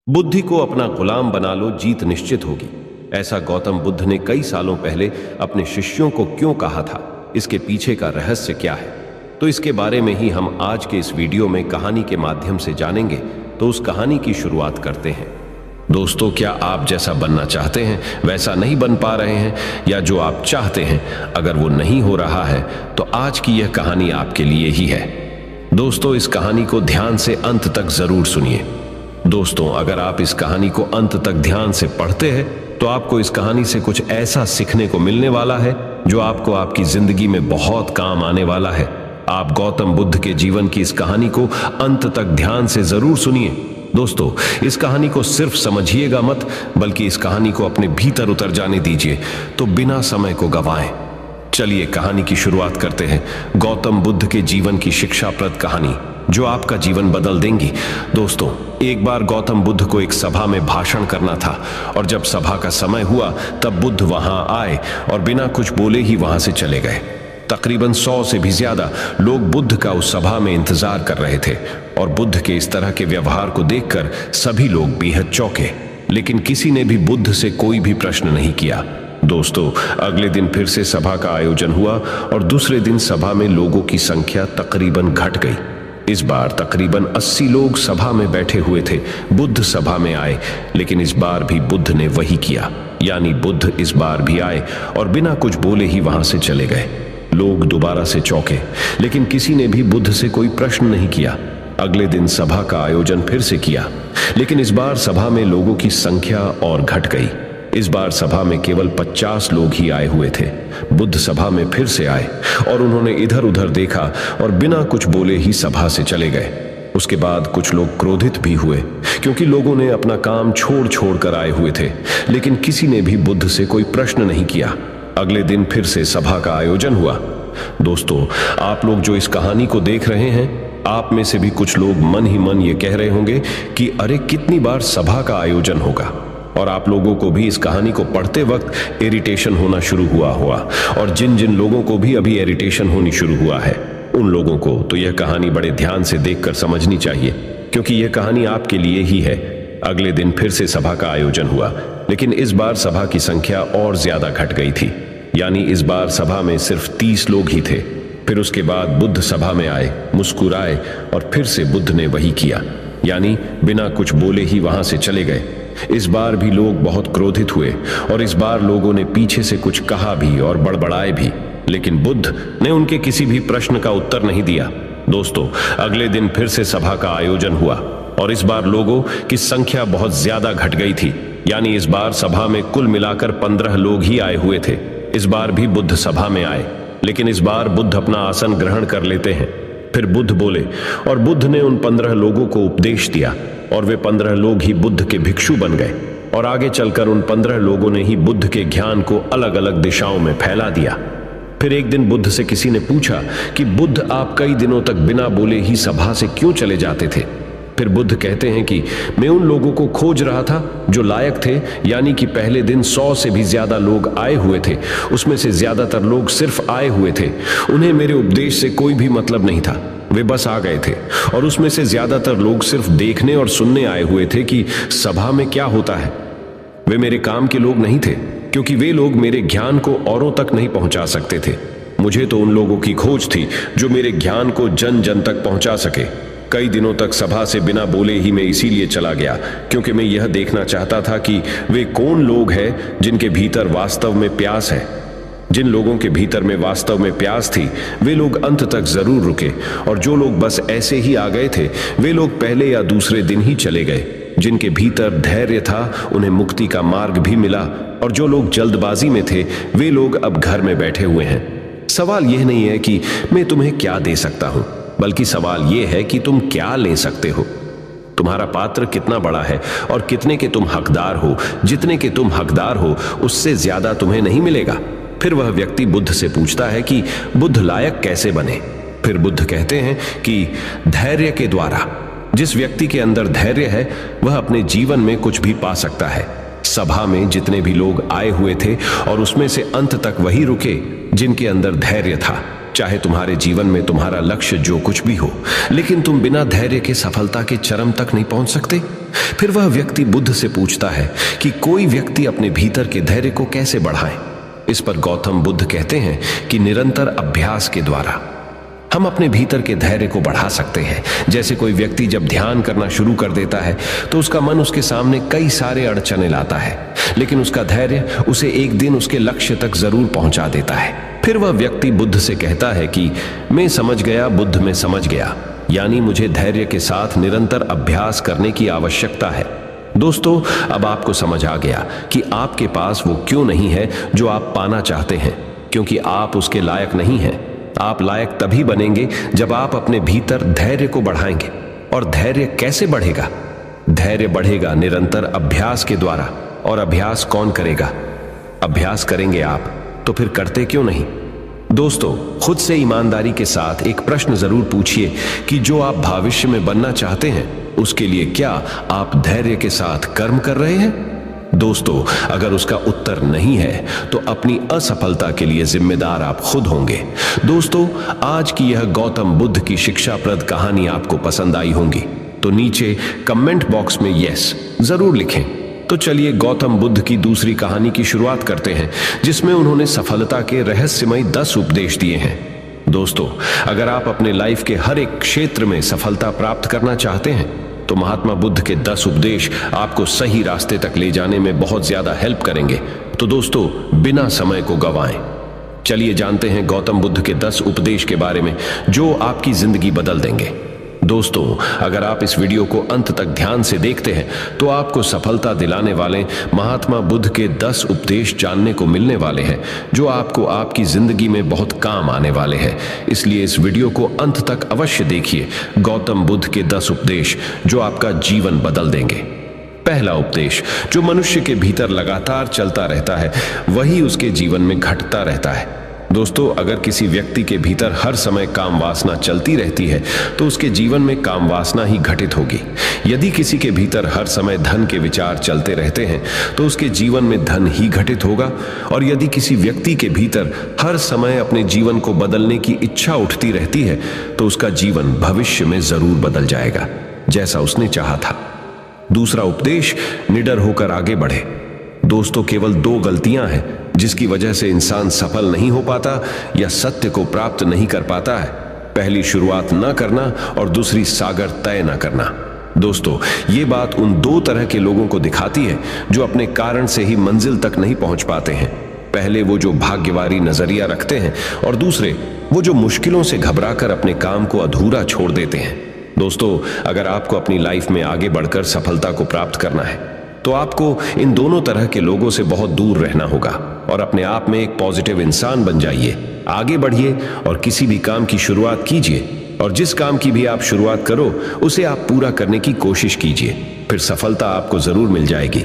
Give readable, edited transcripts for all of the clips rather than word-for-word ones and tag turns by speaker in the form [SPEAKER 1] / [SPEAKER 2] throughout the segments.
[SPEAKER 1] बुद्धि को अपना गुलाम बना लो, जीत निश्चित होगी। ऐसा गौतम बुद्ध ने कई सालों पहले अपने शिष्यों को क्यों कहा था? इसके पीछे का रहस्य क्या है? तो इसके बारे में ही हम आज के इस वीडियो में कहानी के माध्यम से जानेंगे। तो उस कहानी की शुरुआत करते हैं। दोस्तों, क्या आप जैसा बनना चाहते हैं वैसा नहीं बन पा रहे हैं, या जो आप चाहते हैं अगर वो नहीं हो रहा है, तो आज की यह कहानी आपके लिए ही है। दोस्तों, इस कहानी को ध्यान से अंत तक जरूर सुनिए। दोस्तों, अगर आप इस कहानी को अंत तक ध्यान से पढ़ते हैं तो आपको इस कहानी से कुछ ऐसा सीखने को मिलने वाला है जो आपको आपकी जिंदगी में बहुत काम आने वाला है। आप गौतम बुद्ध के जीवन की इस कहानी को अंत तक ध्यान से जरूर सुनिए। दोस्तों, इस कहानी को सिर्फ समझिएगा मत, बल्कि इस कहानी को अपने भीतर उतर जाने दीजिए। तो बिना समय को गंवाएं, चलिए कहानी की शुरुआत करते हैं। गौतम बुद्ध के जीवन की शिक्षाप्रद कहानी जो आपका जीवन बदल देंगी। दोस्तों, एक बार गौतम बुद्ध को एक सभा में भाषण करना था, और जब सभा का समय हुआ तब बुद्ध वहां आए और बिना कुछ बोले ही वहां से चले गए। तकरीबन 100 से भी ज्यादा लोग बुद्ध का उस सभा में इंतजार कर रहे थे, और बुद्ध के इस तरह के व्यवहार को देखकर सभी लोग बेहद चौंके, लेकिन किसी ने भी बुद्ध से कोई भी प्रश्न नहीं किया। दोस्तों, अगले दिन फिर से सभा का आयोजन हुआ, और दूसरे दिन सभा में लोगों की संख्या तकरीबन घट गई। इस बार तकरीबन 80 लोग सभा में बैठे हुए थे। बुद्ध सभा में आए, लेकिन इस बार भी बुद्ध ने वही किया, यानी बुद्ध इस बार भी आए और बिना कुछ बोले ही वहां से चले गए। लोग दोबारा से चौंके, लेकिन किसी ने भी बुद्ध से कोई प्रश्न नहीं किया। अगले दिन सभा का आयोजन फिर से किया, लेकिन इस बार सभा में लोगों की संख्या और घट गई। इस बार सभा में केवल 50 लोग ही आए हुए थे। बुद्ध सभा में फिर से आए और उन्होंने इधर उधर देखा और बिना कुछ बोले ही सभा से चले गए। उसके बाद कुछ लोग क्रोधित भी हुए, क्योंकि लोगों ने अपना काम छोड़ छोड़ कर आए हुए थे, लेकिन किसी ने भी बुद्ध से कोई प्रश्न नहीं किया। अगले दिन फिर से सभा का आयोजन हुआ। दोस्तों, आप लोग जो इस कहानी को देख रहे हैं, आप में से भी कुछ लोग मन ही मन ये कह रहे होंगे कि अरे कितनी बार सभा का आयोजन होगा। और आप लोगों को भी इस कहानी को पढ़ते वक्त इरिटेशन होना शुरू हुआ, और जिन जिन लोगों को भी अभी इरिटेशन होनी शुरू हुआ है, उन लोगों को तो यह कहानी बड़े ध्यान से देखकर समझनी चाहिए, क्योंकि यह कहानी आपके लिए ही है। अगले दिन फिर से सभा का आयोजन हुआ, लेकिन इस बार सभा की संख्या और ज्यादा घट गई थी, यानी इस बार सभा में सिर्फ 30 लोग ही थे। फिर उसके बाद बुद्ध सभा में आए, मुस्कुराए, और फिर से बुद्ध ने वही किया, यानी बिना कुछ बोले ही वहां से चले गए। इस बार भी लोग बहुत क्रोधित हुए, और इस बार लोगों ने पीछे से कुछ कहा भी और बड़बड़ाए भी, लेकिन बुद्ध ने उनके किसी भी प्रश्न का उत्तर नहीं दिया। दोस्तों, अगले दिन फिर से सभा का आयोजन हुआ, और इस बार लोगों की संख्या बहुत ज्यादा घट गई थी, यानी इस बार सभा में कुल मिलाकर 15 लोग ही आए हुए थे। इस बार भी बुद्ध सभा में आए, लेकिन इस बार बुद्ध अपना आसन ग्रहण कर लेते हैं। फिर बुद्ध बोले, और बुद्ध ने उन 15 लोगों को उपदेश दिया, और वे 15 लोग ही बुद्ध के भिक्षु बन गए। और आगे चलकर उन 15 लोगों ने ही बुद्ध के ज्ञान को अलग अलग दिशाओं में फैला दिया। फिर एक दिन बुद्ध से किसी ने पूछा कि बुद्ध, आप कई दिनों तक बिना बोले ही सभा से क्यों चले जाते थे? फिर बुद्ध कहते हैं कि मैं उन लोगों को खोज रहा था जो लायक थे, यानी कि पहले दिन 100 से भी ज्यादा लोग आए हुए थे, उसमें से ज्यादातर लोग सिर्फ आए हुए थे। उन्हें मेरे उपदेश से कोई भी मतलब नहीं था, वे बस आ गए थे। और उसमें से ज्यादातर लोग सिर्फ देखने और सुनने आए हुए थे कि सभा में क्या होता है। वे मेरे काम के लोग नहीं थे, क्योंकि वे लोग मेरे ज्ञान को औरों तक नहीं पहुंचा सकते थे। मुझे तो उन लोगों की खोज थी जो मेरे ज्ञान को जन जन तक पहुंचा सके। कई दिनों तक सभा से बिना बोले ही मैं इसीलिए चला गया, क्योंकि मैं यह देखना चाहता था कि वे कौन लोग हैं जिनके भीतर वास्तव में प्यास है। जिन लोगों के भीतर में वास्तव में प्यास थी, वे लोग अंत तक जरूर रुके, और जो लोग बस ऐसे ही आ गए थे, वे लोग पहले या दूसरे दिन ही चले गए। जिनके भीतर धैर्य था, उन्हें मुक्ति का मार्ग भी मिला, और जो लोग जल्दबाजी में थे, वे लोग अब घर में बैठे हुए हैं। सवाल यह नहीं है कि मैं तुम्हें क्या दे सकता हूं, बल्कि सवाल यह है कि तुम क्या ले सकते हो। तुम्हारा पात्र कितना बड़ा है और कितने के तुम हकदार हो। जितने के तुम हकदार हो, उससे ज्यादा तुम्हें नहीं मिलेगा। फिर वह व्यक्ति बुद्ध से पूछता है कि बुद्ध लायक कैसे बने? फिर बुद्ध कहते हैं कि धैर्य के द्वारा। जिस व्यक्ति के अंदर धैर्य है, वह अपने जीवन में कुछ भी पा सकता है। सभा में जितने भी लोग आए हुए थे, और उसमें से अंत तक वही रुके जिनके अंदर धैर्य था। चाहे तुम्हारे जीवन में तुम्हारा लक्ष्य जो कुछ भी हो, लेकिन तुम बिना धैर्य के सफलता के चरम तक नहीं पहुंच सकते। फिर वह व्यक्ति बुद्ध से पूछता है कि कोई व्यक्ति अपने भीतर के धैर्य को कैसे बढ़ाए। इस पर गौतम बुद्ध कहते हैं कि निरंतर अभ्यास के द्वारा हम अपने भीतर के धैर्य को बढ़ा सकते हैं। जैसे कोई व्यक्ति जब ध्यान करना शुरू कर देता है तो उसका मन उसके सामने कई सारे अड़चने लाता है, लेकिन उसका धैर्य उसे एक दिन उसके लक्ष्य तक जरूर पहुंचा देता है। फिर वह व्यक्ति बुद्ध से कहता है कि मैं समझ गया, बुद्ध मैं समझ गया, यानी मुझे धैर्य के साथ निरंतर अभ्यास करने की आवश्यकता है। दोस्तों, अब आपको समझ आ गया कि आपके पास वो क्यों नहीं है जो आप पाना चाहते हैं, क्योंकि आप उसके लायक नहीं हैं। आप लायक तभी बनेंगे जब आप अपने भीतर धैर्य को बढ़ाएंगे। और धैर्य कैसे बढ़ेगा? धैर्य बढ़ेगा निरंतर अभ्यास के द्वारा। और अभ्यास कौन करेगा? अभ्यास करेंगे आप, तो फिर करते क्यों नहीं? दोस्तों, खुद से ईमानदारी के साथ एक प्रश्न जरूर पूछिए कि जो आप भविष्य में बनना चाहते हैं उसके लिए क्या आप धैर्य के साथ कर्म कर रहे हैं? दोस्तों, अगर उसका उत्तर नहीं है तो अपनी असफलता के लिए जिम्मेदार आप खुद होंगे। दोस्तों, आज की यह गौतम बुद्ध की शिक्षाप्रद कहानी आपको पसंद आई होंगी तो नीचे कमेंट बॉक्स में यस जरूर लिखें। तो चलिए गौतम बुद्ध की दूसरी कहानी की शुरुआत करते हैं, जिसमें उन्होंने सफलता के रहस्यमय 10 उपदेश दिए हैं। दोस्तों, अगर आप अपने लाइफ के हर एक क्षेत्र में सफलता प्राप्त करना चाहते हैं तो महात्मा बुद्ध के 10 उपदेश आपको सही रास्ते तक ले जाने में बहुत ज्यादा हेल्प करेंगे। तो दोस्तों, बिना समय को गंवाएं, चलिए जानते हैं गौतम बुद्ध के 10 उपदेश के बारे में जो आपकी जिंदगी बदल देंगे। दोस्तों, अगर आप इस वीडियो को अंत तक ध्यान से देखते हैं तो आपको सफलता दिलाने वाले महात्मा बुद्ध के 10 उपदेश जानने को मिलने वाले हैं जो आपको आपकी जिंदगी में बहुत काम आने वाले हैं। इसलिए इस वीडियो को अंत तक अवश्य देखिए। गौतम बुद्ध के 10 उपदेश जो आपका जीवन बदल देंगे। पहला उपदेश, जो मनुष्य के भीतर लगातार चलता रहता है वही उसके जीवन में घटता रहता है। दोस्तों, अगर किसी व्यक्ति के भीतर हर समय काम वासना चलती रहती है तो उसके जीवन में काम वासना ही घटित होगी। यदि किसी के भीतर हर समय धन के विचार चलते रहते हैं तो उसके जीवन में धन ही घटित होगा। और यदि किसी व्यक्ति के भीतर हर समय अपने जीवन को बदलने की इच्छा उठती रहती है तो उसका जीवन भविष्य में जरूर बदल जाएगा जैसा उसने चाहा था। दूसरा उपदेश, निडर होकर आगे बढ़े। दोस्तों, केवल 2 गलतियां हैं जिसकी वजह से इंसान सफल नहीं हो पाता या सत्य को प्राप्त नहीं कर पाता है। पहली, शुरुआत न करना और दूसरी, सागर तय न करना। दोस्तों, ये बात उन 2 तरह के लोगों को दिखाती है जो अपने कारण से ही मंजिल तक नहीं पहुंच पाते हैं। पहले वो जो भाग्यवारी नजरिया रखते हैं और दूसरे वो जो मुश्किलों से घबराकर अपने काम को अधूरा छोड़ देते हैं। दोस्तों, अगर आपको अपनी लाइफ में आगे बढ़कर सफलता को प्राप्त करना है तो आपको इन दोनों तरह के लोगों से बहुत दूर रहना होगा और अपने आप में एक पॉजिटिव इंसान बन जाइए। आगे बढ़िए और किसी भी काम की शुरुआत कीजिए और जिस काम की भी आप शुरुआत करो उसे आप पूरा करने की कोशिश कीजिए, फिर सफलता आपको जरूर मिल जाएगी।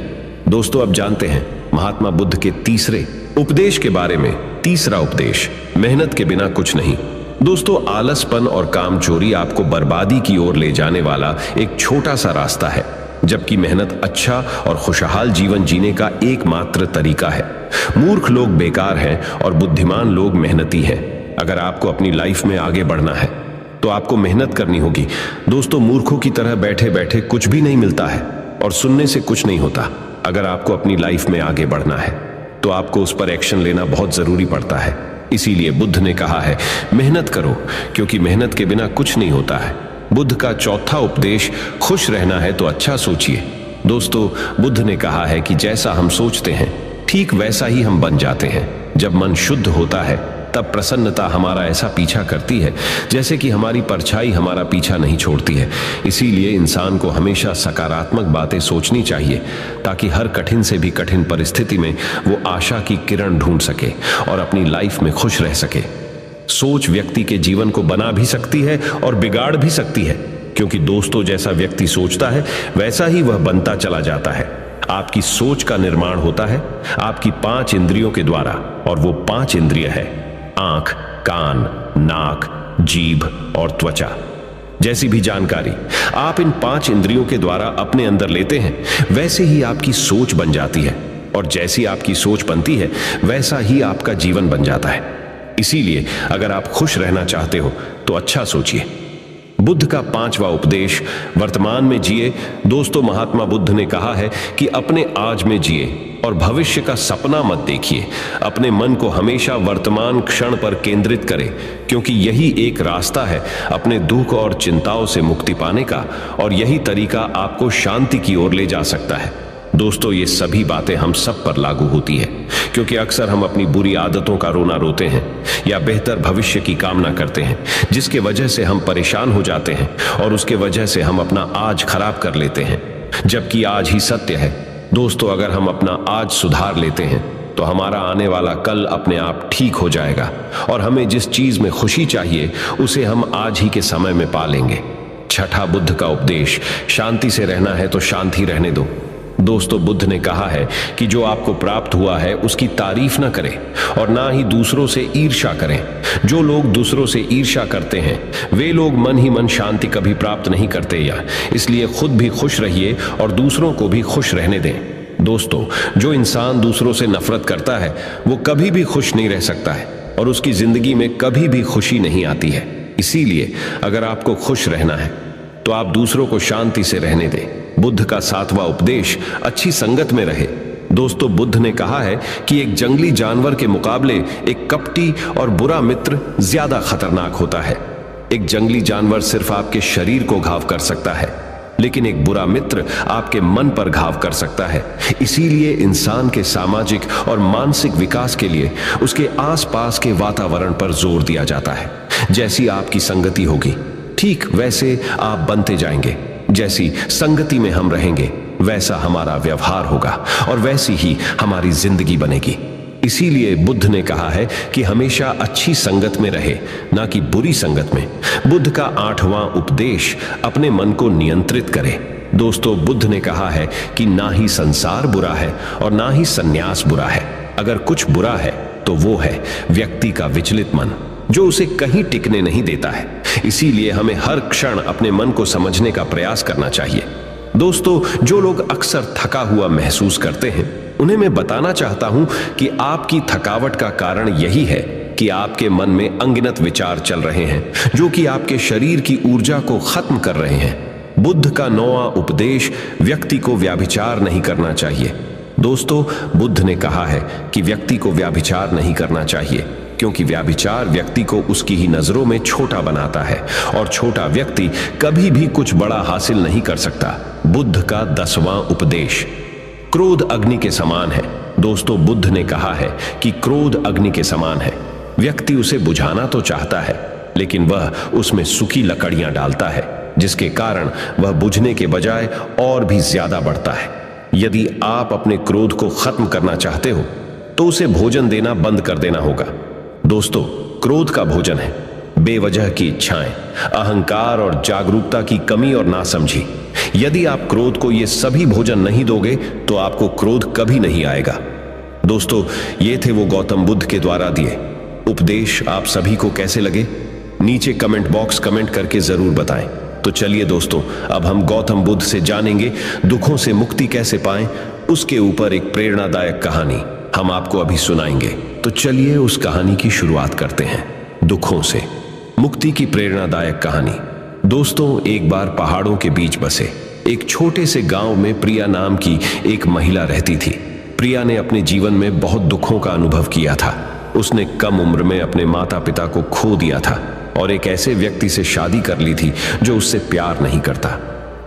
[SPEAKER 1] दोस्तों, अब जानते हैं महात्मा बुद्ध के तीसरे उपदेश के बारे में। तीसरा उपदेश, मेहनत के बिना कुछ नहीं। दोस्तों, आलसपन और कामचोरी आपको बर्बादी की ओर ले जाने वाला एक छोटा सा रास्ता है, जबकि मेहनत अच्छा और खुशहाल जीवन जीने का एकमात्र तरीका है। मूर्ख लोग बेकार हैं और बुद्धिमान लोग मेहनती हैं। अगर आपको अपनी लाइफ में आगे बढ़ना है तो आपको मेहनत करनी होगी। दोस्तों, मूर्खों की तरह बैठे बैठे कुछ भी नहीं मिलता है और सुनने से कुछ नहीं होता। अगर आपको अपनी लाइफ में आगे बढ़ना है तो आपको उस पर एक्शन लेना बहुत जरूरी पड़ता है। इसीलिए बुद्ध ने कहा है, मेहनत करो, क्योंकि मेहनत के बिना कुछ नहीं होता है। बुद्ध का चौथा उपदेश, खुश रहना है तो अच्छा सोचिए। दोस्तों, बुद्ध ने कहा है कि जैसा हम सोचते हैं ठीक वैसा ही हम बन जाते हैं। जब मन शुद्ध होता है तब प्रसन्नता हमारा ऐसा पीछा करती है जैसे कि हमारी परछाई हमारा पीछा नहीं छोड़ती है। इसीलिए इंसान को हमेशा सकारात्मक बातें सोचनी चाहिए ताकि हर कठिन से भी कठिन परिस्थिति में वो आशा की किरण ढूंढ सके और अपनी लाइफ में खुश रह सके। सोच व्यक्ति के जीवन को बना भी सकती है और बिगाड़ भी सकती है, क्योंकि दोस्तों, जैसा व्यक्ति सोचता है वैसा ही वह बनता चला जाता है। आपकी सोच का निर्माण होता है आपकी 5 इंद्रियों के द्वारा, और वो 5 इंद्रिय है आंख, कान, नाक, जीभ और त्वचा। जैसी भी जानकारी आप इन 5 इंद्रियों के द्वारा अपने अंदर लेते हैं वैसे ही आपकी सोच बन जाती है, और जैसी आपकी सोच बनती है वैसा ही आपका जीवन बन जाता है। इसीलिए अगर आप खुश रहना चाहते हो तो अच्छा सोचिए। बुद्ध का 5वां उपदेश, वर्तमान में जिए। दोस्तों, महात्मा बुद्ध ने कहा है कि अपने आज में जिए और भविष्य का सपना मत देखिए। अपने मन को हमेशा वर्तमान क्षण पर केंद्रित करें, क्योंकि यही एक रास्ता है अपने दुख और चिंताओं से मुक्ति पाने का, और यही तरीका आपको शांति की ओर ले जा सकता है। दोस्तों, ये सभी बातें हम सब पर लागू होती है, क्योंकि अक्सर हम अपनी बुरी आदतों का रोना रोते हैं या बेहतर भविष्य की कामना करते हैं, जिसके वजह से हम परेशान हो जाते हैं और उसके वजह से हम अपना आज खराब कर लेते हैं, जबकि आज ही सत्य है। दोस्तों, अगर हम अपना आज सुधार लेते हैं तो हमारा आने वाला कल अपने आप ठीक हो जाएगा, और हमें जिस चीज में खुशी चाहिए उसे हम आज ही के समय में पा लेंगे। छठा बुद्ध का उपदेश, शांति से रहना है तो शांति रहने दो। दोस्तों, बुद्ध ने कहा है कि जो आपको प्राप्त हुआ है उसकी तारीफ ना करें और ना ही दूसरों से ईर्ष्या करें। जो लोग दूसरों से ईर्ष्या करते हैं वे लोग मन ही मन शांति कभी प्राप्त नहीं करते, या इसलिए खुद भी खुश रहिए और दूसरों को भी खुश रहने दें। दोस्तों, जो इंसान दूसरों से नफरत करता है वो कभी भी खुश नहीं रह सकता है और उसकी जिंदगी में कभी भी खुशी नहीं आती है। इसीलिए अगर आपको खुश रहना है तो आप दूसरों को शांति से रहने दें। बुद्ध का 7वां उपदेश, अच्छी संगत में रहे। दोस्तों, बुद्ध ने कहा है कि एक जंगली जानवर के मुकाबले एक कपटी और बुरा मित्र ज्यादा खतरनाक होता है। एक जंगली जानवर सिर्फ आपके शरीर को घाव कर सकता है, लेकिन एक बुरा मित्र आपके मन पर घाव कर सकता है। इसीलिए इंसान के सामाजिक और मानसिक विकास के लिए उसके आसपास के वातावरण पर जोर दिया जाता है। जैसी आपकी संगति होगी ठीक वैसे आप बनते जाएंगे। जैसी संगति में हम रहेंगे वैसा हमारा व्यवहार होगा और वैसी ही हमारी जिंदगी बनेगी। इसीलिए बुद्ध ने कहा है कि हमेशा अच्छी संगत में रहे, ना कि बुरी संगत में। बुद्ध का 8वां उपदेश, अपने मन को नियंत्रित करें। दोस्तों, बुद्ध ने कहा है कि ना ही संसार बुरा है और ना ही संन्यास बुरा है। अगर कुछ बुरा है तो वो है व्यक्ति का विचलित मन, जो उसे कहीं टिकने नहीं देता है। इसीलिए हमें हर क्षण अपने मन को समझने का प्रयास करना चाहिए। दोस्तों, जो लोग अक्सर थका हुआ महसूस करते हैं उन्हें मैं बताना चाहता हूं कि आपकी थकावट का कारण यही है कि आपके मन में अनगिनत विचार चल रहे हैं, जो कि आपके शरीर की ऊर्जा को खत्म कर रहे हैं। बुद्ध का 9वां उपदेश, व्यक्ति को व्यभिचार नहीं करना चाहिए। दोस्तों, बुद्ध ने कहा है कि व्यक्ति को व्यभिचार नहीं करना चाहिए, क्योंकि व्यभिचार व्यक्ति को उसकी ही नजरों में छोटा बनाता है और छोटा व्यक्ति कभी भी कुछ बड़ा हासिल नहीं कर सकता। बुद्ध का 10वां उपदेश, क्रोध अग्नि के समान है। दोस्तों, बुद्ध ने कहा है कि क्रोध अग्नि के समान है। व्यक्ति उसे बुझाना तो चाहता है, लेकिन वह उसमें सूखी लकड़ियां डालता है, जिसके कारण वह बुझने के बजाय और भी ज्यादा बढ़ता है। यदि आप अपने क्रोध को खत्म करना चाहते हो तो उसे भोजन देना बंद कर देना होगा। दोस्तों, क्रोध का भोजन है बेवजह की इच्छाएं, अहंकार और जागरूकता की कमी और नासमझी। यदि आप क्रोध को ये सभी भोजन नहीं दोगे तो आपको क्रोध कभी नहीं आएगा। दोस्तों, ये थे वो गौतम बुद्ध के द्वारा दिए उपदेश। आप सभी को कैसे लगे नीचे कमेंट बॉक्स कमेंट करके जरूर बताएं। तो चलिए दोस्तों, अब हम गौतम बुद्ध से जानेंगे दुखों से मुक्ति कैसे पाएं। उसके ऊपर एक प्रेरणादायक कहानी हम आपको अभी सुनाएंगे। तो चलिए उस कहानी की शुरुआत करते हैं। दुखों से मुक्ति की प्रेरणादायक कहानी। दोस्तों, एक बार पहाड़ों के बीच बसे एक छोटे से गांव में प्रिया नाम की एक महिला रहती थी। प्रिया ने अपने जीवन में बहुत दुखों का अनुभव किया था। उसने कम उम्र में अपने माता पिता को खो दिया था और एक ऐसे व्यक्ति से शादी कर ली थी जो उससे प्यार नहीं करता।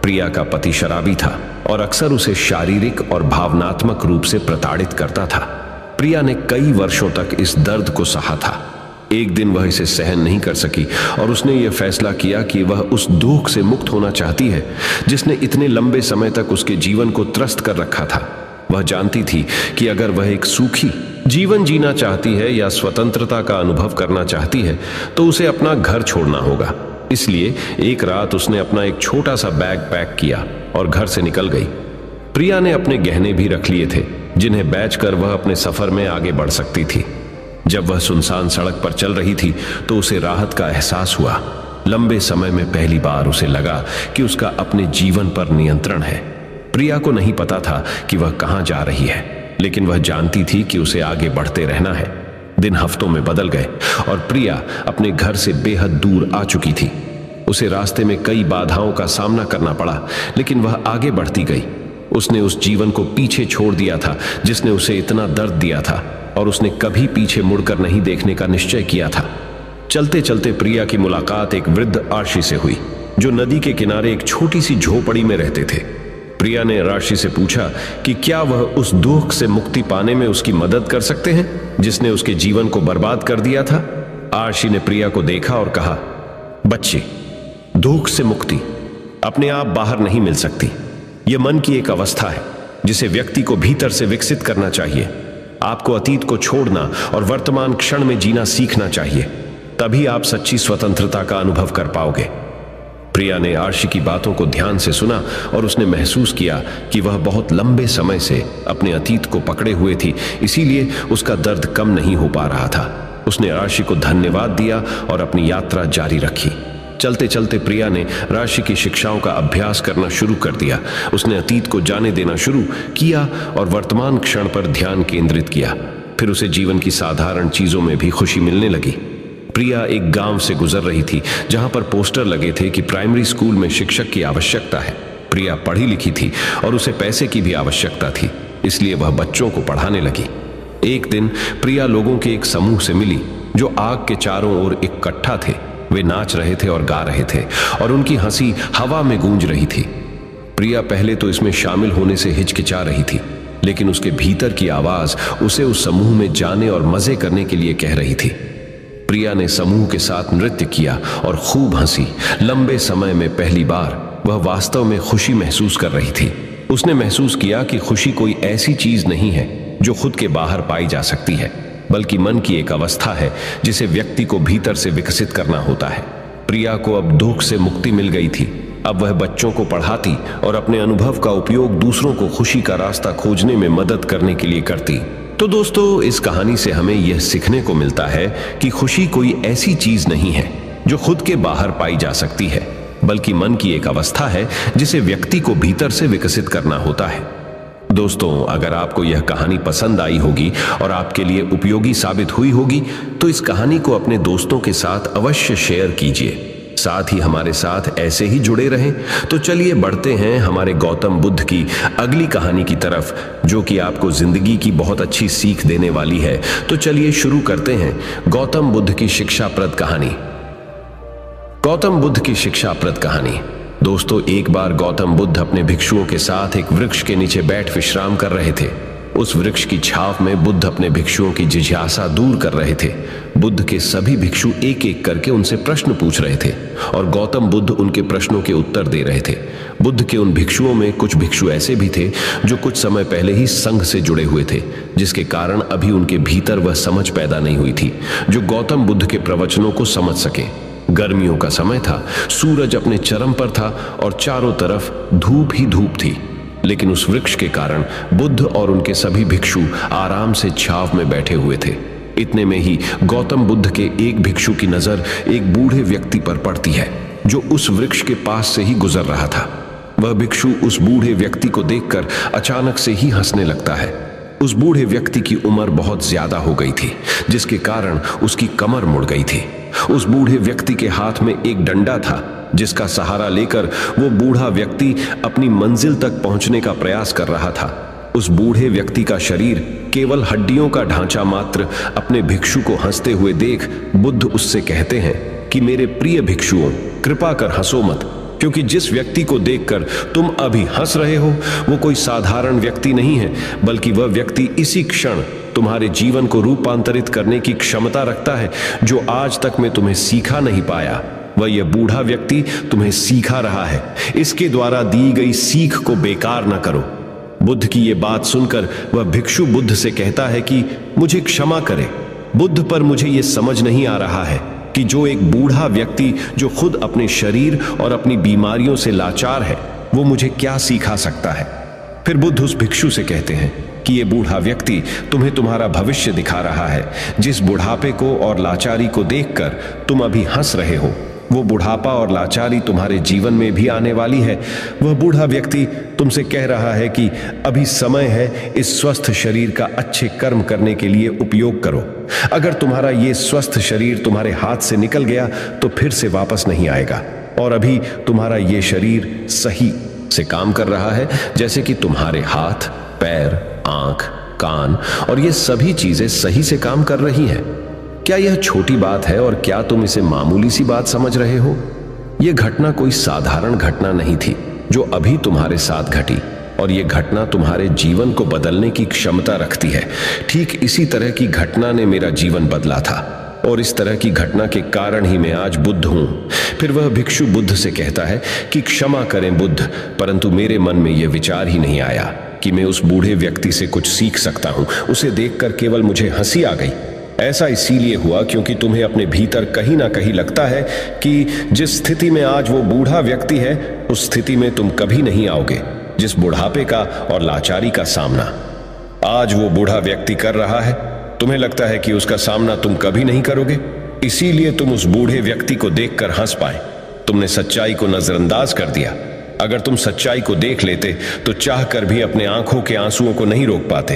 [SPEAKER 1] प्रिया का पति शराबी था और अक्सर उसे शारीरिक और भावनात्मक रूप से प्रताड़ित करता था। प्रिया ने कई वर्षों तक इस दर्द को सहा था। एक दिन वह इसे सहन नहीं कर सकी और उसने यह फैसला किया कि वह उस दुख से मुक्त होना चाहती है जिसने इतने लंबे समय तक उसके जीवन को त्रस्त कर रखा था। वह जानती थी कि अगर वह एक सुखी जीवन जीना चाहती है या स्वतंत्रता का अनुभव करना चाहती है तो उसे अपना घर छोड़ना होगा। इसलिए एक रात उसने अपना एक छोटा सा बैग पैक किया और घर से निकल गई। प्रिया ने अपने गहने भी रख लिए थे जिन्हें बेचकर वह अपने सफर में आगे बढ़ सकती थी। जब वह सुनसान सड़क पर चल रही थी तो उसे राहत का एहसास हुआ। लंबे समय में पहली बार उसे लगा कि उसका अपने जीवन पर नियंत्रण है। प्रिया को नहीं पता था कि वह कहां जा रही है, लेकिन वह जानती थी कि उसे आगे बढ़ते रहना है। दिन हफ्तों में बदल गए और प्रिया अपने घर से बेहद दूर आ चुकी थी। उसे रास्ते में कई बाधाओं का सामना करना पड़ा, लेकिन वह आगे बढ़ती गई। उसने उस जीवन को पीछे छोड़ दिया था जिसने उसे इतना दर्द दिया था, और उसने कभी पीछे मुड़कर नहीं देखने का निश्चय किया था। चलते चलते प्रिया की मुलाकात एक वृद्ध आरशी से हुई, जो नदी के किनारे एक छोटी सी झोपड़ी में रहते थे। प्रिया ने राशि से पूछा कि क्या वह उस दुख से मुक्ति पाने में उसकी मदद कर सकते हैं जिसने उसके जीवन को बर्बाद कर दिया था। आरशी ने प्रिया को देखा और कहा, बच्ची, दुख से मुक्ति अपने आप बाहर नहीं मिल सकती। यह मन की एक अवस्था है जिसे व्यक्ति को भीतर से विकसित करना चाहिए। आपको अतीत को छोड़ना और वर्तमान क्षण में जीना सीखना चाहिए, तभी आप सच्ची स्वतंत्रता का अनुभव कर पाओगे। प्रिया ने आरशी की बातों को ध्यान से सुना और उसने महसूस किया कि वह बहुत लंबे समय से अपने अतीत को पकड़े हुए थी, इसीलिए उसका दर्द कम नहीं हो पा रहा था। उसने आरशी को धन्यवाद दिया और अपनी यात्रा जारी रखी। चलते चलते प्रिया ने राशि की शिक्षाओं का अभ्यास करना शुरू कर दिया। उसने अतीत को जाने देना शुरू किया और वर्तमान क्षण पर ध्यान केंद्रित किया। फिर उसे जीवन की साधारण चीजों में भी खुशी मिलने लगी। प्रिया एक गांव से गुजर रही थी जहां पर पोस्टर लगे थे कि प्राइमरी स्कूल में शिक्षक की आवश्यकता है। प्रिया पढ़ी लिखी थी और उसे पैसे की भी आवश्यकता थी, इसलिए वह बच्चों को पढ़ाने लगी। एक दिन प्रिया लोगों के एक समूह से मिली जो आग के चारों ओर इकट्ठा थे। वे नाच रहे थे और गा रहे थे और उनकी हंसी हवा में गूंज रही थी। प्रिया पहले तो इसमें शामिल होने से हिचकिचा रही थी, लेकिन उसके भीतर की आवाज उसे उस समूह में जाने और मजे करने के लिए कह रही थी। प्रिया ने समूह के साथ नृत्य किया और खूब हंसी। लंबे समय में पहली बार वह वास्तव में खुशी महसूस कर रही थी। उसने महसूस किया कि खुशी कोई ऐसी चीज नहीं है जो खुद के बाहर पाई जा सकती है, बल्कि मन की एक अवस्था है जिसे व्यक्ति को भीतर से विकसित करना होता है। प्रिया को अब दुख से मुक्ति मिल गई थी। अब वह बच्चों को पढ़ाती और अपने अनुभव का उपयोग दूसरों को खुशी का रास्ता खोजने में मदद करने के लिए करती। तो दोस्तों, इस कहानी से हमें यह सीखने को मिलता है कि खुशी कोई ऐसी चीज नहीं है जो खुद के बाहर पाई जा सकती है, बल्कि मन की एक अवस्था है जिसे व्यक्ति को भीतर से विकसित करना होता है। दोस्तों, अगर आपको यह कहानी पसंद आई होगी और आपके लिए उपयोगी साबित हुई होगी, तो इस कहानी को अपने दोस्तों के साथ अवश्य शेयर कीजिए। साथ ही हमारे साथ ऐसे ही जुड़े रहें। तो चलिए बढ़ते हैं हमारे गौतम बुद्ध की अगली कहानी की तरफ, जो कि आपको जिंदगी की बहुत अच्छी सीख देने वाली है। तो चलिए शुरू करते हैं गौतम बुद्ध की शिक्षाप्रद कहानी। गौतम बुद्ध की शिक्षाप्रद कहानी। दोस्तों, एक बार गौतम बुद्ध अपने भिक्षुओं के साथ एक वृक्ष के नीचे बैठ विश्राम कर रहे थे। उस वृक्ष की छाव में बुद्ध अपने भिक्षुओं की जिज्ञासा दूर कर रहे थे। बुद्ध के सभी भिक्षु एक एक करके उनसे प्रश्न पूछ रहे थे और गौतम बुद्ध उनके प्रश्नों के उत्तर दे रहे थे। बुद्ध के उन भिक्षुओं में कुछ भिक्षु ऐसे भी थे जो कुछ समय पहले ही संघ से जुड़े हुए थे, जिसके कारण अभी उनके भीतर वह समझ पैदा नहीं हुई थी जो गौतम बुद्ध के प्रवचनों को समझ सके। गर्मियों का समय था, सूरज अपने चरम पर था और चारों तरफ धूप ही धूप थी। लेकिन उस वृक्ष के कारण बुद्ध और उनके सभी भिक्षु आराम से छाव में बैठे हुए थे। इतने में ही गौतम बुद्ध के एक भिक्षु की नजर एक बूढ़े व्यक्ति पर पड़ती है जो उस वृक्ष के पास से ही गुजर रहा था। वह भिक्षु उस बूढ़े व्यक्ति को देखकर अचानक से ही हंसने लगता है। उस बूढ़े व्यक्ति की उम्र बहुत ज्यादा हो गई थी, जिसके कारण उसकी कमर मुड़ गई थी। उस बूढ़े व्यक्ति के हाथ में एक डंडा था, जिसका सहारा लेकर वो बूढ़ा व्यक्ति अपनी मंजिल तक पहुंचने का प्रयास कर रहा था। उस बूढ़े व्यक्ति का शरीर केवल हड्डियों का ढांचा मात्र अपने भिक्षु को हंसते हुए देख बुद्ध उससे कहते हैं कि मेरे प्रिय भिक्षुओं, कृपा कर हंसो मत, क्योंकि जिस व्यक्ति को देखकर तुम अभी हंस रहे हो वो कोई साधारण व्यक्ति नहीं है, बल्कि वह व्यक्ति इसी क्षण तुम्हारे जीवन को रूपांतरित करने की क्षमता रखता है जो आज तक मैं तुम्हें सिखा नहीं पाया। वह यह बूढ़ा व्यक्ति तुम्हें सिखा रहा है। इसके द्वारा दी गई सीख को बेकार न करो। बुद्ध की ये बात सुनकर वह भिक्षु बुद्ध से कहता है कि मुझे क्षमा करे बुद्ध, पर मुझे ये समझ नहीं आ रहा है कि जो एक बूढ़ा व्यक्ति जो खुद अपने शरीर और अपनी बीमारियों से लाचार है, वो मुझे क्या सिखा सकता है। फिर बुद्ध उस भिक्षु से कहते हैं कि ये बूढ़ा व्यक्ति तुम्हें तुम्हारा भविष्य दिखा रहा है। जिस बुढ़ापे को और लाचारी को देखकर तुम अभी हंस रहे हो, वो बुढ़ापा और लाचारी तुम्हारे जीवन में भी आने वाली है। वह बूढ़ा व्यक्ति तुमसे कह रहा है कि अभी समय है, इस स्वस्थ शरीर का अच्छे कर्म करने के लिए उपयोग करो। अगर तुम्हारा ये स्वस्थ शरीर तुम्हारे हाथ से निकल गया तो फिर से वापस नहीं आएगा। और अभी तुम्हारा ये शरीर सही से काम कर रहा है, जैसे कि तुम्हारे हाथ, पैर, आंख, कान और ये सभी चीजें सही से काम कर रही हैं। क्या यह छोटी बात है और क्या तुम इसे मामूली सी बात समझ रहे हो? यह घटना कोई साधारण घटना नहीं थी जो अभी तुम्हारे साथ घटी, और यह घटना तुम्हारे जीवन को बदलने की क्षमता रखती है। ठीक इसी तरह की घटना ने मेरा जीवन बदला था, और इस तरह की घटना के कारण ही मैं आज बुद्ध हूं। फिर वह भिक्षु बुद्ध से कहता है कि क्षमा करें बुद्ध, परंतु मेरे मन में यह विचार ही नहीं आया कि मैं उस बूढ़े व्यक्ति से कुछ सीख सकता हूं। उसे देखकर केवल मुझे हंसी आ गई। ऐसा इसीलिए हुआ क्योंकि तुम्हें अपने भीतर कहीं ना कहीं लगता है कि जिस स्थिति में आज वो बूढ़ा व्यक्ति है, उस स्थिति में तुम कभी नहीं आओगे, जिस बुढ़ापे का और लाचारी का सामना आज वो बूढ़ा व्यक्ति कर रहा है। तुम्हें लगता है कि उसका सामना तुम कभी नहीं करोगे, इसीलिए तुम उस बूढ़े व्यक्ति को देखकर हंस पाए। तुमने सच्चाई को नजरअंदाज कर दिया। अगर तुम सच्चाई को देख लेते तो चाहकर भी अपने आंखों के आंसुओं को नहीं रोक पाते,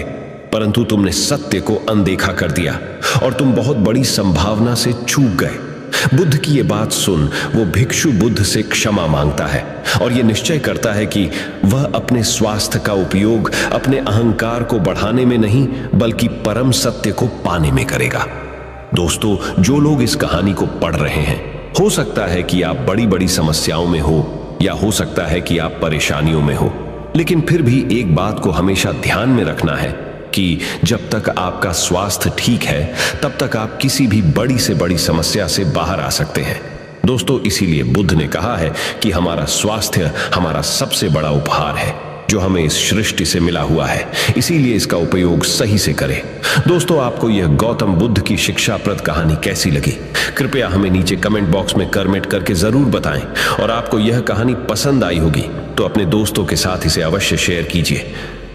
[SPEAKER 1] परंतु तुमने सत्य को अनदेखा कर दिया और तुम बहुत बड़ी संभावना से चूक गए। बुद्ध की ये बात सुन वो भिक्षु बुद्ध से क्षमा मांगता है और ये निश्चय करता है कि वह अपने स्वास्थ्य का उपयोग अपने अहंकार को बढ़ाने में नहीं, बल्कि परम सत्य को पाने में करेगा। दोस्तों, जो लोग इस कहानी को पढ़ रहे हैं, हो सकता है कि आप बड़ी बड़ी समस्याओं में हो या हो सकता है कि आप परेशानियों में हो, लेकिन फिर भी एक बात को हमेशा ध्यान में रखना है कि जब तक आपका स्वास्थ्य ठीक है, तब तक आप किसी भी बड़ी से बड़ी समस्या से बाहर आ सकते हैं। दोस्तों, इसीलिए बुद्ध ने कहा है कि हमारा स्वास्थ्य हमारा सबसे बड़ा उपहार है जो हमें इस सृष्टि से मिला हुआ है, इसीलिए इसका उपयोग सही से करें। दोस्तों, आपको यह गौतम बुद्ध की शिक्षाप्रद कहानी कैसी लगी? कृपया हमें नीचे कमेंट बॉक्स में कमेंट करके जरूर बताएं, और आपको यह कहानी पसंद आई होगी तो अपने दोस्तों के साथ इसे अवश्य शेयर कीजिए।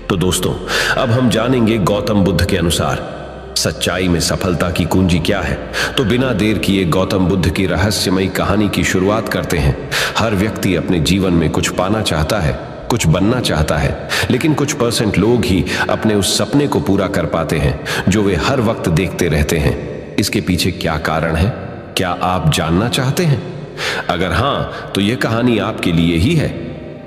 [SPEAKER 1] तो दोस्तों, अब हम जानेंगे गौतम बुद्ध के अनुसार सच्चाई में सफलता की कुंजी क्या है। तो बिना देर किए गौतम बुद्ध की रहस्यमयी कहानी की शुरुआत करते हैं। हर व्यक्ति अपने जीवन में कुछ पाना चाहता है, कुछ बनना चाहता है, लेकिन कुछ % लोग ही अपने उस सपने को पूरा कर पाते हैं जो वे हर वक्त देखते रहते हैं। इसके पीछे क्या कारण है? क्या आप जानना चाहते हैं? अगर हाँ, तो यह कहानी आपके लिए ही है।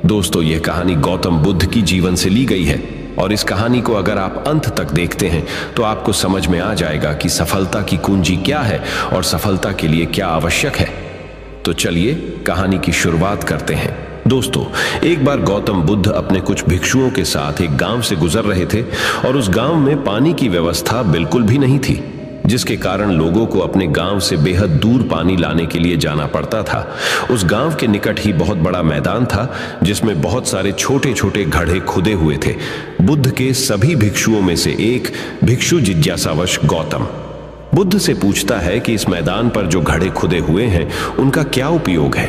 [SPEAKER 1] दोस्तों, यह कहानी गौतम बुद्ध की जीवन से ली गई है, और इस कहानी को अगर आप अंत तक देखते हैं तो आपको समझ में आ जाएगा कि सफलता की कुंजी क्या है और सफलता के लिए क्या आवश्यक है। तो चलिए कहानी की शुरुआत करते हैं। दोस्तों, एक बार गौतम बुद्ध अपने कुछ भिक्षुओं के साथ एक गांव से गुजर रहे थे, और उस गांव में पानी की व्यवस्था बिल्कुल भी नहीं थी, जिसके कारण लोगों को अपने गांव से बेहद दूर पानी लाने के लिए जाना पड़ता था। उस गांव के निकट ही बहुत बड़ा मैदान था जिसमें बहुत सारे छोटे छोटे घड़े खुदे हुए थे। बुद्ध के सभी भिक्षुओं में से एक भिक्षु जिज्ञासावश गौतम बुद्ध से पूछता है कि इस मैदान पर जो घड़े खुदे हुए हैं उनका क्या उपयोग है।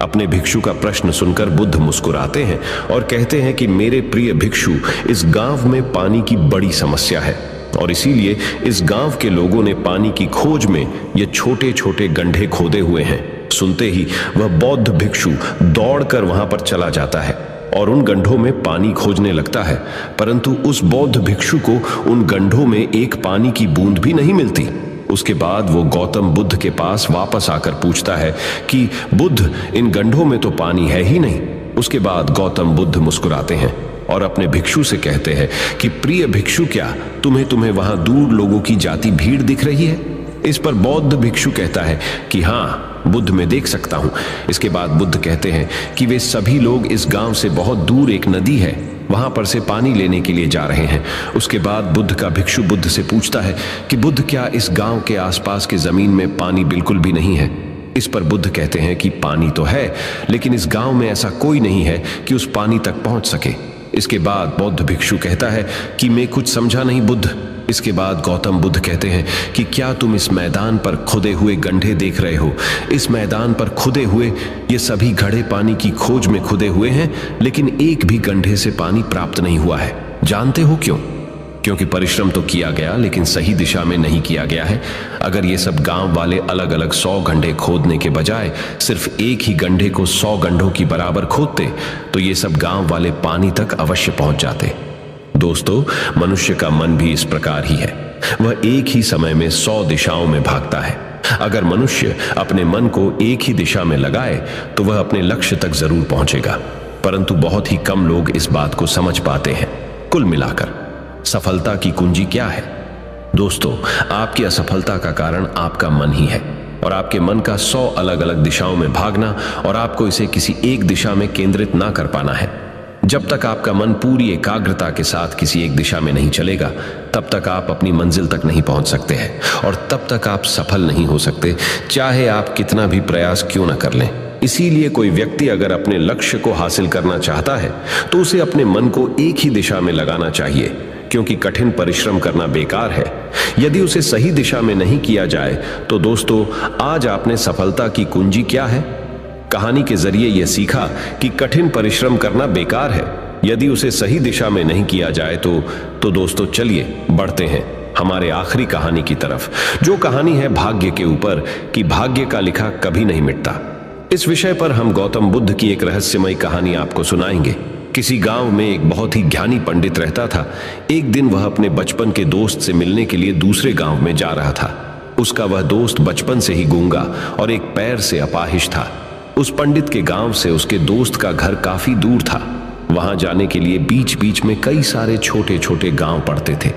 [SPEAKER 1] अपने भिक्षु का प्रश्न सुनकर बुद्ध मुस्कुराते हैं और कहते हैं कि मेरे प्रिय भिक्षु, इस गांव में पानी की बड़ी समस्या है, और इसीलिए इस गांव के लोगों ने पानी की खोज में ये छोटे छोटे गड्ढे खोदे हुए हैं। सुनते ही वह बौद्ध भिक्षु दौड़कर वहां पर चला जाता है और उन गड्ढों में पानी खोजने लगता है, परंतु उस बौद्ध भिक्षु को उन गड्ढों में एक पानी की बूंद भी नहीं मिलती। उसके बाद वो गौतम बुद्ध के पास वापस आकर पूछता है कि बुद्ध, इन गड्ढों में तो पानी है ही नहीं। उसके बाद गौतम बुद्ध मुस्कुराते हैं और अपने भिक्षु से कहते हैं कि प्रिय भिक्षु, क्या तुम्हें वहां दूर लोगों की जाती भीड़ दिख रही है? इस पर बौद्ध भिक्षु कहता है कि हाँ बुद्ध, मैं देख सकता हूं। इसके बाद बुद्ध कहते हैं कि वे सभी लोग इस गांव से बहुत दूर एक नदी है, वहां पर से पानी लेने के लिए जा रहे हैं। उसके बाद बुद्ध का भिक्षु बुद्ध से पूछता है कि बुद्ध, क्या इस गांव के आसपास की जमीन में पानी बिल्कुल भी नहीं है? इस पर बुद्ध कहते हैं कि पानी तो है, लेकिन इस गांव में ऐसा कोई नहीं है कि उस पानी तक पहुंच सके। इसके बाद बौद्ध भिक्षु कहता है कि मैं कुछ समझा नहीं बुद्ध। इसके बाद गौतम बुद्ध कहते हैं कि क्या तुम इस मैदान पर खुदे हुए गड्ढे देख रहे हो? इस मैदान पर खुदे हुए ये सभी घड़े पानी की खोज में खुदे हुए हैं, लेकिन एक भी गड्ढे से पानी प्राप्त नहीं हुआ है। जानते हो क्यों? क्योंकि परिश्रम तो किया गया लेकिन सही दिशा में नहीं किया गया है। अगर ये सब गांव वाले अलग अलग 100 गड्ढे खोदने के बजाय सिर्फ एक ही गड्ढे को 100 गड्ढों की बराबर खोदते तो ये सब गांव वाले पानी तक अवश्य पहुंच जाते। दोस्तों, मनुष्य का मन भी इस प्रकार ही है। वह एक ही समय में 100 दिशाओं में भागता है। अगर मनुष्य अपने मन को एक ही दिशा में लगाए तो वह अपने लक्ष्य तक जरूर पहुंचेगा, परंतु बहुत ही कम लोग इस बात को समझ पाते हैं। कुल मिलाकर सफलता की कुंजी क्या है? दोस्तों, आपकी असफलता का कारण आपका मन ही है और आपके मन का 100 अलग अलग दिशाओं में भागना और आपको इसे किसी एक दिशा में केंद्रित ना कर पाना है। जब तक आपका मन पूरी एकाग्रता के साथ किसी एक दिशा में नहीं चलेगा, तब तक आप अपनी मंजिल तक नहीं पहुंच सकते हैं और तब तक आप सफल नहीं हो सकते, चाहे आप कितना भी प्रयास क्यों ना कर लें। इसीलिए कोई व्यक्ति अगर अपने लक्ष्य को हासिल करना चाहता है तो उसे अपने मन को एक ही दिशा में लगाना चाहिए, क्योंकि कठिन परिश्रम करना बेकार है यदि उसे सही दिशा में नहीं किया जाए। तो दोस्तों, आज आपने सफलता की कुंजी क्या है? कहानी के जरिए यह सीखा कि कठिन परिश्रम करना बेकार है यदि उसे सही दिशा में नहीं किया जाए। तो दोस्तों, चलिए बढ़ते हैं हमारे आखिरी कहानी की तरफ, जो कहानी है भाग्य के ऊपर कि भाग्य का लिखा कभी नहीं मिटता। इस विषय पर हम गौतम बुद्ध की एक रहस्यमय कहानी आपको सुनाएंगे। किसी गांव में एक बहुत ही ज्ञानी पंडित रहता था। एक दिन वह अपने बचपन के दोस्त से मिलने के लिए दूसरे गांव में जा रहा था। उसका वह दोस्त बचपन से ही गूंगा और एक पैर से अपाहिज था। उस पंडित के गांव से उसके दोस्त का घर काफी दूर था। वहां जाने के लिए बीच बीच में कई सारे छोटे छोटे गांव पड़ते थे।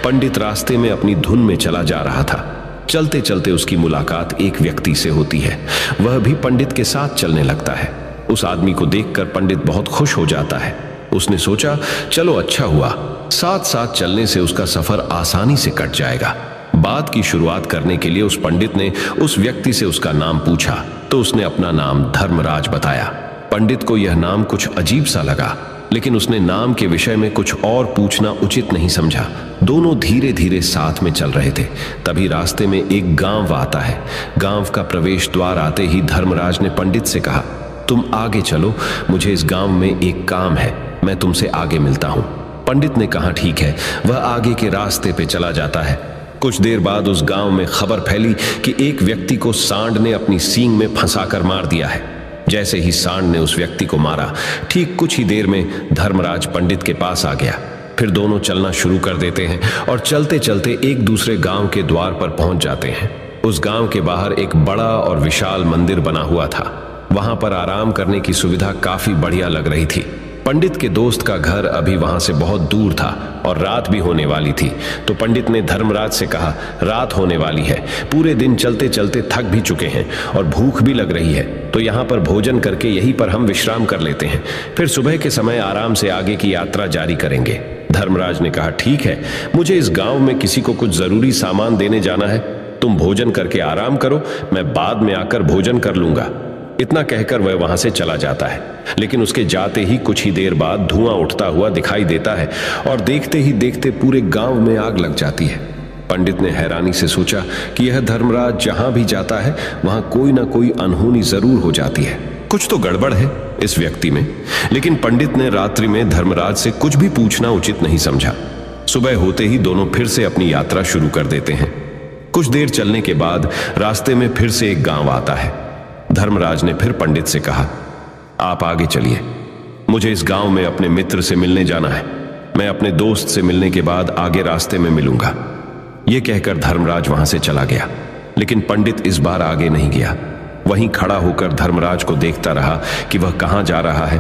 [SPEAKER 1] पंडित रास्ते में अपनी धुन में चला जा रहा था। चलते चलते उसकी मुलाकात एक व्यक्ति से होती है। वह भी पंडित के साथ चलने लगता है। उस आदमी को देखकर पंडित बहुत खुश हो जाता है। उसने सोचा, चलो अच्छा हुआ, साथ साथ चलने से उसका सफर आसानी से कट जाएगा। बात की शुरुआत करने के लिए उस पंडित ने उस व्यक्ति से उसका नाम पूछा तो उसने अपना नाम धर्मराज बताया। पंडित को यह नाम कुछ अजीब सा लगा, लेकिन उसने नाम के विषय में कुछ और पूछना उचित नहीं समझा। दोनों धीरे धीरे साथ में चल रहे थे। तभी रास्ते में एक गांव आता है। गांव का प्रवेश द्वार आते ही धर्मराज ने पंडित से कहा, तुम आगे चलो, मुझे इस गांव में एक काम है, मैं तुमसे आगे मिलता हूं। पंडित ने कहा ठीक है। वह आगे के रास्ते पे चला जाता है। कुछ देर बाद उस गांव में खबर फैली कि एक व्यक्ति को सांड ने अपनी सींग में फंसाकर मार दिया है। जैसे ही सांड ने उस व्यक्ति को मारा, ठीक कुछ ही देर में धर्मराज पंडित के पास आ गया। फिर दोनों चलना शुरू कर देते हैं और चलते चलते एक दूसरे गांव के द्वार पर पहुंच जाते हैं। उस गांव के बाहर एक बड़ा और विशाल मंदिर बना हुआ था। वहां पर आराम करने की सुविधा काफी बढ़िया लग रही थी। पंडित के दोस्त का घर अभी वहां से बहुत दूर था और रात भी होने वाली थी। तो पंडित ने धर्मराज से कहा, रात होने वाली है, पूरे दिन चलते चलते थक भी चुके हैं और भूख भी लग रही है, तो यहाँ पर भोजन करके यहीं पर हम विश्राम कर लेते हैं, फिर सुबह के समय आराम से आगे की यात्रा जारी करेंगे। धर्मराज ने कहा ठीक है, मुझे इस गांव में किसी को कुछ जरूरी सामान देने जाना है, तुम भोजन करके आराम करो, मैं बाद में आकर भोजन कर लूंगा। इतना कहकर वह वहां से चला जाता है। लेकिन उसके जाते ही कुछ ही देर बाद धुआं उठता हुआ दिखाई देता है और देखते ही देखते पूरे गांव में आग लग जाती है। पंडित ने हैरानी से सोचा कि यह धर्मराज जहां भी जाता है वहां कोई ना कोई अनहोनी जरूर हो जाती है, कुछ तो गड़बड़ है इस व्यक्ति में। लेकिन पंडित ने रात्रि में धर्मराज से कुछ भी पूछना उचित नहीं समझा। सुबह होते ही दोनों फिर से अपनी यात्रा शुरू कर देते हैं। कुछ देर चलने के बाद रास्ते में फिर से एक गांव आता है। धर्मराज ने फिर पंडित से कहा, आप आगे चलिए, मुझे इस गांव में अपने मित्र से मिलने जाना है, मैं अपने दोस्त से मिलने के बाद आगे रास्ते में मिलूंगा। यह कहकर धर्मराज वहां से चला गया। लेकिन पंडित इस बार आगे नहीं गया, वहीं खड़ा होकर धर्मराज को देखता रहा कि वह कहां जा रहा है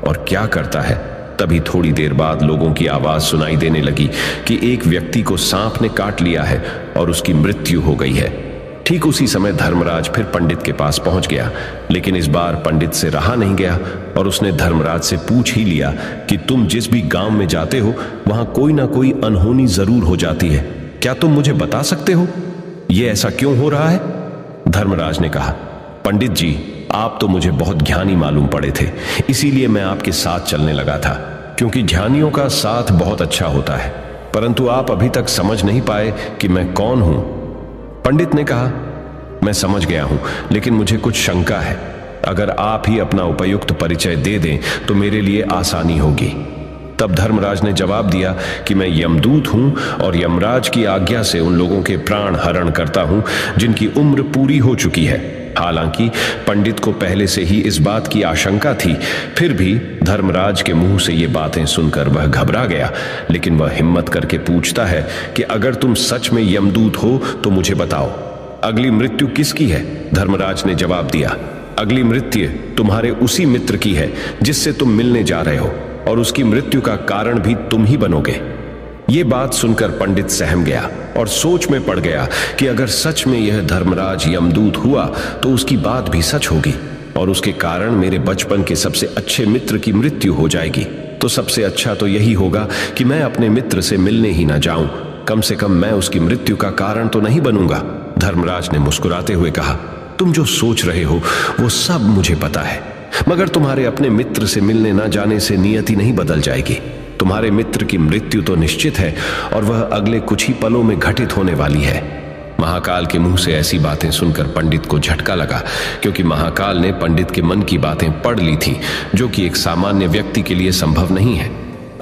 [SPEAKER 1] और क्या करता है। तभी थोड़ी देर बाद लोगों की आवाज सुनाई देने लगी कि एक व्यक्ति को सांप ने काट लिया है और उसकी मृत्यु हो गई है। ठीक उसी समय धर्मराज फिर पंडित के पास पहुंच गया, लेकिन इस बार पंडित से रहा नहीं गया और उसने धर्मराज से पूछ ही लिया कि तुम जिस भी गांव में जाते हो वहां कोई ना कोई अनहोनी जरूर हो जाती है, क्या तुम मुझे बता सकते हो यह ऐसा क्यों हो रहा है? धर्मराज ने कहा, पंडित जी, आप तो मुझे बहुत ज्ञानी मालूम पड़े थे, इसीलिए मैं आपके साथ चलने लगा था, क्योंकि ज्ञानियों का साथ बहुत अच्छा होता है, परंतु आप अभी तक समझ नहीं पाए कि मैं कौन हूं। पंडित ने कहा, मैं समझ गया हूं, लेकिन मुझे कुछ शंका है, अगर आप ही अपना उपयुक्त परिचय दे दें तो मेरे लिए आसानी होगी। तब धर्मराज ने जवाब दिया कि मैं यमदूत हूं और यमराज की आज्ञा से उन लोगों के प्राण हरण करता हूं जिनकी उम्र पूरी हो चुकी है। हालांकि पंडित को पहले से ही इस बात की आशंका थी, फिर भी धर्मराज के मुंह से ये बातें सुनकर वह घबरा गया। लेकिन वह हिम्मत करके पूछता है कि अगर तुम सच में यमदूत हो तो मुझे बताओ, अगली मृत्यु किसकी है? धर्मराज ने जवाब दिया, अगली मृत्यु तुम्हारे उसी मित्र की है जिससे तुम मिलने जा रहे हो, और उसकी मृत्यु का कारण भी तुम ही बनोगे। ये बात सुनकर पंडित सहम गया और सोच में पड़ गया कि अगर सच में यह धर्मराज यमदूत हुआ तो उसकी बात भी सच होगी और उसके कारण मेरे बचपन के सबसे अच्छे मित्र की मृत्यु हो जाएगी। तो सबसे अच्छा तो यही होगा कि मैं अपने मित्र से मिलने ही ना जाऊं, कम से कम मैं उसकी मृत्यु का कारण तो नहीं बनूंगा। धर्मराज ने मुस्कुराते हुए कहा, तुम जो सोच रहे हो वो सब मुझे पता है, मगर तुम्हारे अपने मित्र से मिलने ना जाने से नियति नहीं बदल जाएगी। तुम्हारे मित्र की मृत्यु तो निश्चित है और वह अगले कुछ ही पलों में घटित होने वाली है। महाकाल के मुंह से ऐसी बातें सुनकर पंडित को झटका लगा, क्योंकि महाकाल ने पंडित के मन की बातें पढ़ ली थी, जो कि एक सामान्य व्यक्ति के लिए संभव नहीं है।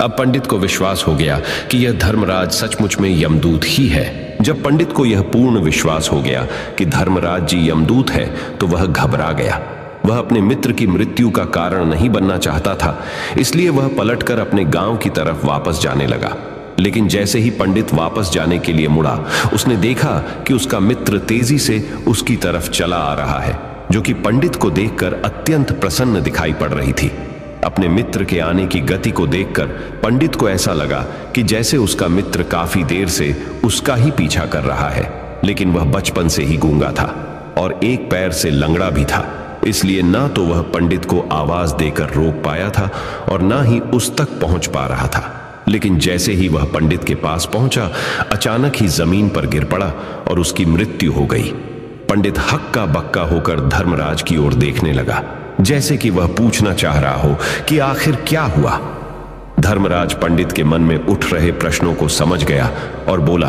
[SPEAKER 1] अब पंडित को विश्वास हो गया कि यह धर्मराज सचमुच में यमदूत ही है। जब पंडित को यह पूर्ण विश्वास हो गया कि धर्मराज जी यमदूत है तो वह घबरा गया। वह अपने मित्र की मृत्यु का कारण नहीं बनना चाहता था, इसलिए वह पलटकर अपने गांव की तरफ वापस जाने लगा। लेकिन जैसे ही पंडित वापस जाने के लिए मुड़ा, उसने देखा कि उसका मित्र तेजी से उसकी तरफ चला आ रहा है, जो कि पंडित को देखकर अत्यंत प्रसन्न दिखाई पड़ रही थी। अपने मित्र के आने की गति को देखकर पंडित को ऐसा लगा कि जैसे उसका मित्र काफी देर से उसका ही पीछा कर रहा है, लेकिन वह बचपन से ही गूंगा था और एक पैर से लंगड़ा भी था, इसलिए ना तो वह पंडित को आवाज देकर रोक पाया था और ना ही उस तक पहुंच पा रहा था। लेकिन जैसे ही वह पंडित के पास पहुंचा, अचानक ही जमीन पर गिर पड़ा और उसकी मृत्यु हो गई। पंडित हक्का बक्का होकर धर्मराज की ओर देखने लगा, जैसे कि वह पूछना चाह रहा हो कि आखिर क्या हुआ। धर्मराज पंडित के मन में उठ रहे प्रश्नों को समझ गया और बोला,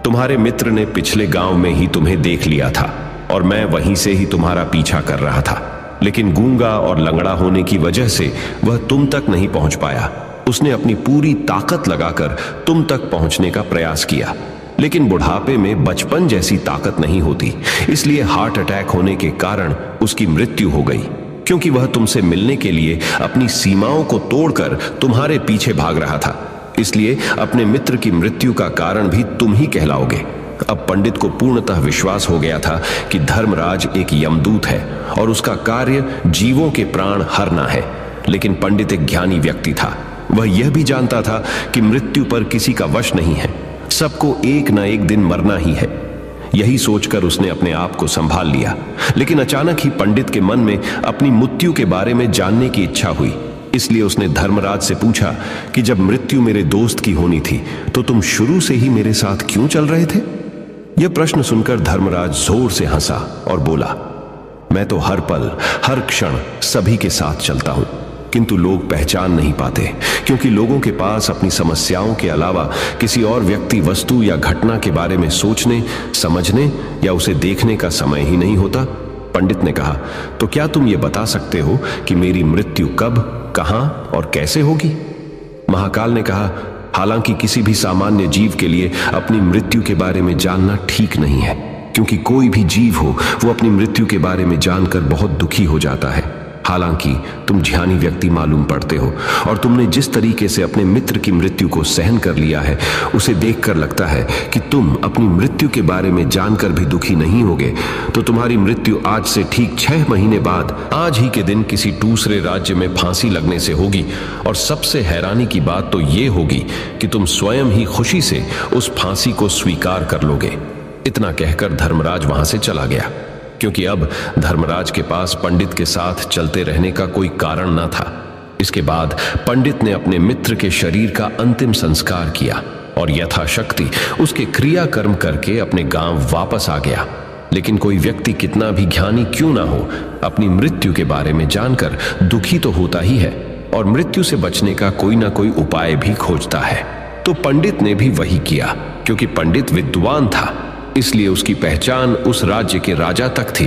[SPEAKER 1] तुम्हारे मित्र ने पिछले गांव में ही तुम्हें देख लिया था और मैं वहीं से ही तुम्हारा पीछा कर रहा था, लेकिन गूंगा और लंगड़ा होने की वजह से वह तुम तक नहीं पहुंच पाया। उसने अपनी पूरी ताकत लगाकर तुम तक पहुंचने का प्रयास किया, लेकिन बुढ़ापे में बचपन जैसी ताकत नहीं होती, इसलिए हार्ट अटैक होने के कारण उसकी मृत्यु हो गई, क्योंकि वह तुमसे मिलने के लिए अपनी सीमाओं को तोड़कर तुम्हारे पीछे भाग रहा था। इसलिए अपने मित्र की मृत्यु का कारण भी तुम ही कहलाओगे। अब पंडित को पूर्णतः विश्वास हो गया था कि धर्मराज एक यमदूत है और उसका कार्य जीवों के प्राण हरना है। लेकिन पंडित एक ज्ञानी व्यक्ति था, वह यह भी जानता था कि मृत्यु पर किसी का वश नहीं है, सबको एक न एक दिन मरना ही है। यही सोचकर उसने अपने आप को संभाल लिया। लेकिन अचानक ही पंडित के मन में अपनी मृत्यु के बारे में जानने की इच्छा हुई, इसलिए उसने धर्मराज से पूछा कि जब मृत्यु मेरे दोस्त की होनी थी तो तुम शुरू से ही मेरे साथ क्यों चल रहे थे? यह प्रश्न सुनकर धर्मराज जोर से हंसा और बोला, मैं तो हर पल हर क्षण सभी के साथ चलता हूं, किंतु लोग पहचान नहीं पाते, क्योंकि लोगों के पास अपनी समस्याओं के अलावा किसी और व्यक्ति, वस्तु या घटना के बारे में सोचने, समझने या उसे देखने का समय ही नहीं होता। पंडित ने कहा, तो क्या तुम ये बता सकते हो कि मेरी मृत्यु कब, कहां और कैसे होगी? महाकाल ने कहा, हालांकि किसी भी सामान्य जीव के लिए अपनी मृत्यु के बारे में जानना ठीक नहीं है, क्योंकि कोई भी जीव हो वो अपनी मृत्यु के बारे में जानकर बहुत दुखी हो जाता है। हालांकि तुम ज्ञानी व्यक्ति मालूम पड़ते हो और तुमने जिस तरीके से अपने मित्र की मृत्यु को सहन कर लिया है, उसे देखकर लगता है कि तुम अपनी मृत्यु के बारे में जानकर भी दुखी नहीं होगे। तो तुम्हारी मृत्यु आज से ठीक 6 महीने बाद आज ही के दिन किसी दूसरे राज्य में फांसी लगने से होगी, और सबसे हैरानी की बात तो ये होगी कि तुम स्वयं ही खुशी से उस फांसी को स्वीकार कर लोगे। इतना कहकर धर्मराज वहां से चला गया, क्योंकि अब धर्मराज के पास पंडित के साथ चलते रहने का कोई कारण न था। इसके बाद पंडित ने अपने मित्र के शरीर का अंतिम संस्कार किया और यथाशक्ति उसके क्रियाकर्म करके अपने गांव वापस आ गया। लेकिन कोई व्यक्ति कितना भी ज्ञानी क्यों ना हो, अपनी मृत्यु के बारे में जानकर दुखी तो होता ही है और मृत्यु से बचने का कोई ना कोई उपाय भी खोजता है। तो पंडित ने भी वही किया, क्योंकि पंडित विद्वान था, इसलिए उसकी पहचान उस राज्य के राजा तक थी।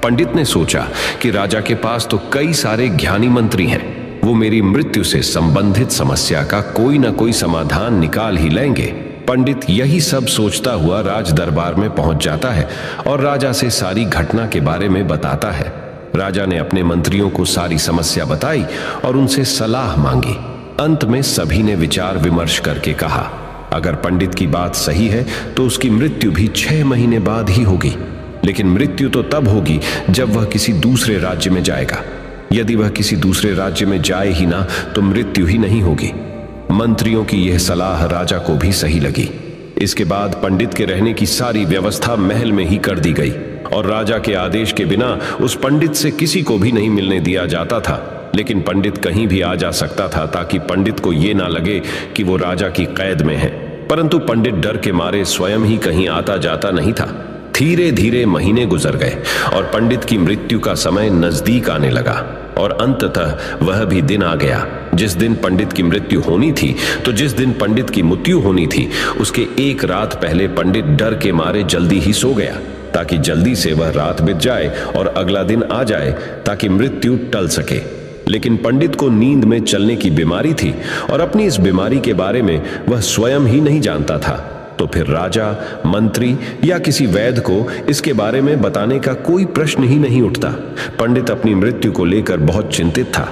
[SPEAKER 1] पंडित ने सोचा कि राजा के पास तो कई सारे ज्ञानी मंत्री हैं, लेकिन उनमें से किसी को भी अपनी मृत्यु के बारे में जानने का कोई उपाय नहीं है। इसलिए उसने अपने मित्र से पूछा कि क्या तुम सच में यमदूत हो? वो मेरी मृत्यु से संबंधित समस्या का कोई ना कोई समाधान निकाल ही लेंगे। पंडित यही सब सोचता हुआ राज दरबार में पहुंच जाता है और राजा से सारी घटना के बारे में बताता है। राजा ने अपने मंत्रियों को सारी समस्या बताई और उनसे सलाह मांगी। अंत में सभी ने विचार विमर्श करके कहा, अगर पंडित की बात सही है तो उसकी मृत्यु भी 6 महीने बाद ही होगी, लेकिन मृत्यु तो तब होगी जब वह किसी दूसरे राज्य में जाएगा। यदि वह किसी दूसरे राज्य में जाए ही ना तो मृत्यु ही नहीं होगी। मंत्रियों की यह सलाह राजा को भी सही लगी। इसके बाद पंडित के रहने की सारी व्यवस्था महल में ही कर दी गई और राजा के आदेश के बिना उस पंडित से किसी को भी नहीं मिलने दिया जाता था। लेकिन पंडित कहीं भी आ जा सकता था ताकि पंडित को यह ना लगे कि वो राजा की कैद में है। परंतु पंडित डर के मारे स्वयं ही कहीं आता जाता नहीं था। धीरे धीरे महीने गुजर गए और पंडित की मृत्यु का समय नजदीक आने लगा और अंततः वह भी दिन आ गया जिस दिन पंडित की मृत्यु होनी थी। तो जिस दिन पंडित की मृत्यु होनी थी उसके एक रात पहले पंडित डर के मारे जल्दी ही सो गया ताकि जल्दी से वह रात बीत जाए और अगला दिन आ जाए ताकि मृत्यु टल सके। लेकिन पंडित को नींद में चलने की बीमारी थी और अपनी इस बीमारी के बारे में वह स्वयं ही नहीं जानता था। तो फिर राजा, मंत्री या किसी वैद्य को इसके बारे में बताने का कोई प्रश्न ही नहीं उठता। पंडित अपनी मृत्यु को लेकर बहुत चिंतित था।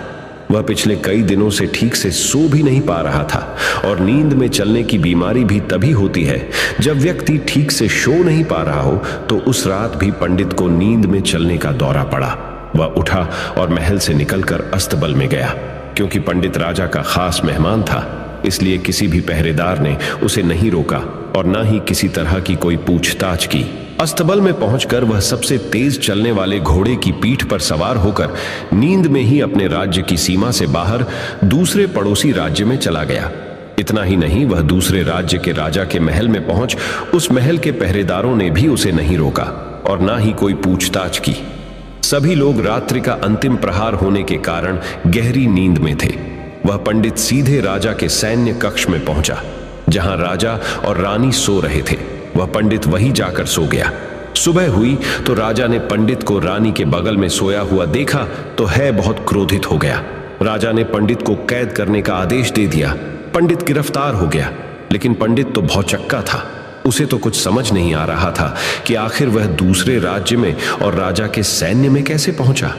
[SPEAKER 1] वह पिछले कई दिनों से ठीक से सो भी नहीं पा रहा था और नींद में चलने की बीमारी भी तभी होती है जब व्यक्ति ठीक से सो नहीं पा रहा हो। तो उस रात भी पंडित को नींद में चलने का दौरा पड़ा। वह उठा और महल से निकलकर अस्तबल में गया। क्योंकि पंडित राजा का खास मेहमान था इसलिए किसी भी पहरेदार ने उसे नहीं रोका और न ही किसी तरह की कोई पूछताछ की। अस्तबल में पहुंचकर वह सबसे तेज चलने वाले घोड़े की पीठ पर सवार होकर नींद में ही अपने राज्य की सीमा से बाहर दूसरे पड़ोसी राज्य में चला गया। इतना ही नहीं, वह दूसरे राज्य के राजा के महल में पहुंच उस महल के पहरेदारों ने भी उसे नहीं रोका और न ही कोई पूछताछ की। सभी लोग रात्रि का अंतिम प्रहार होने के कारण गहरी नींद में थे। वह पंडित सीधे राजा के सैन्य कक्ष में पहुंचा जहां राजा और रानी सो रहे थे। वह पंडित वहीं जाकर सो गया। सुबह हुई तो राजा ने पंडित को रानी के बगल में सोया हुआ देखा तो है बहुत क्रोधित हो गया। राजा ने पंडित को कैद करने का आदेश दे दिया। पंडित गिरफ्तार हो गया, लेकिन पंडित तो भौचक्का था। उसे तो कुछ समझ नहीं आ रहा था कि आखिर वह दूसरे राज्य में और राजा के सैन्य में कैसे पहुंचा।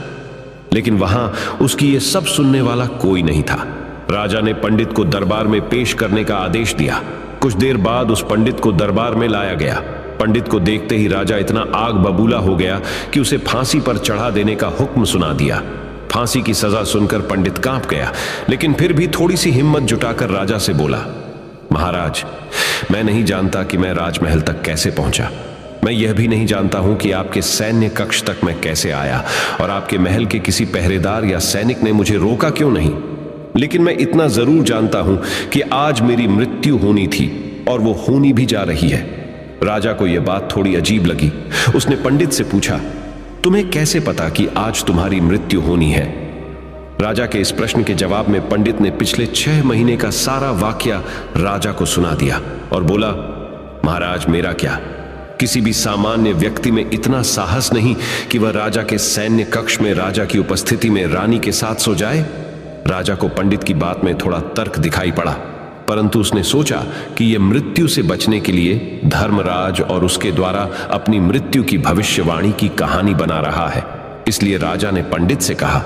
[SPEAKER 1] लेकिन वहां उसकी ये सब सुनने वाला कोई नहीं था। राजा ने पंडित को दरबार में पेश करने का आदेश दिया। कुछ देर बाद उस पंडित को दरबार में लाया गया। पंडित को देखते ही राजा इतना आग बबूला हो गया कि उसे फांसी पर चढ़ा देने का हुक्म सुना दिया। फांसी की सजा सुनकर पंडित कांप गया, लेकिन फिर भी थोड़ी सी हिम्मत जुटाकर राजा से बोला, महाराज, मैं नहीं जानता कि मैं राजमहल तक कैसे पहुंचा। मैं यह भी नहीं जानता हूं कि आपके सैन्य कक्ष तक मैं कैसे आया और आपके महल के किसी पहरेदार या सैनिक ने मुझे रोका क्यों नहीं। लेकिन मैं इतना जरूर जानता हूं कि आज मेरी मृत्यु होनी थी और वो होनी भी जा रही है। राजा को यह बात थोड़ी अजीब लगी। उसने पंडित से पूछा, तुम्हें कैसे पता कि आज तुम्हारी मृत्यु होनी है? राजा के इस प्रश्न के जवाब में पंडित ने पिछले 6 महीने का सारा वाकया राजा को सुना दिया और बोला, महाराज, मेरा क्या, किसी भी सामान्य व्यक्ति में इतना साहस नहीं कि वह राजा के सैन्य कक्ष में राजा की उपस्थिति में रानी के साथ सो जाए। राजा को पंडित की बात में थोड़ा तर्क दिखाई पड़ा, परंतु उसने सोचा कि यह मृत्यु से बचने के लिए धर्मराज और उसके द्वारा अपनी मृत्यु की भविष्यवाणी की कहानी बना रहा है। इसलिए राजा ने पंडित से कहा,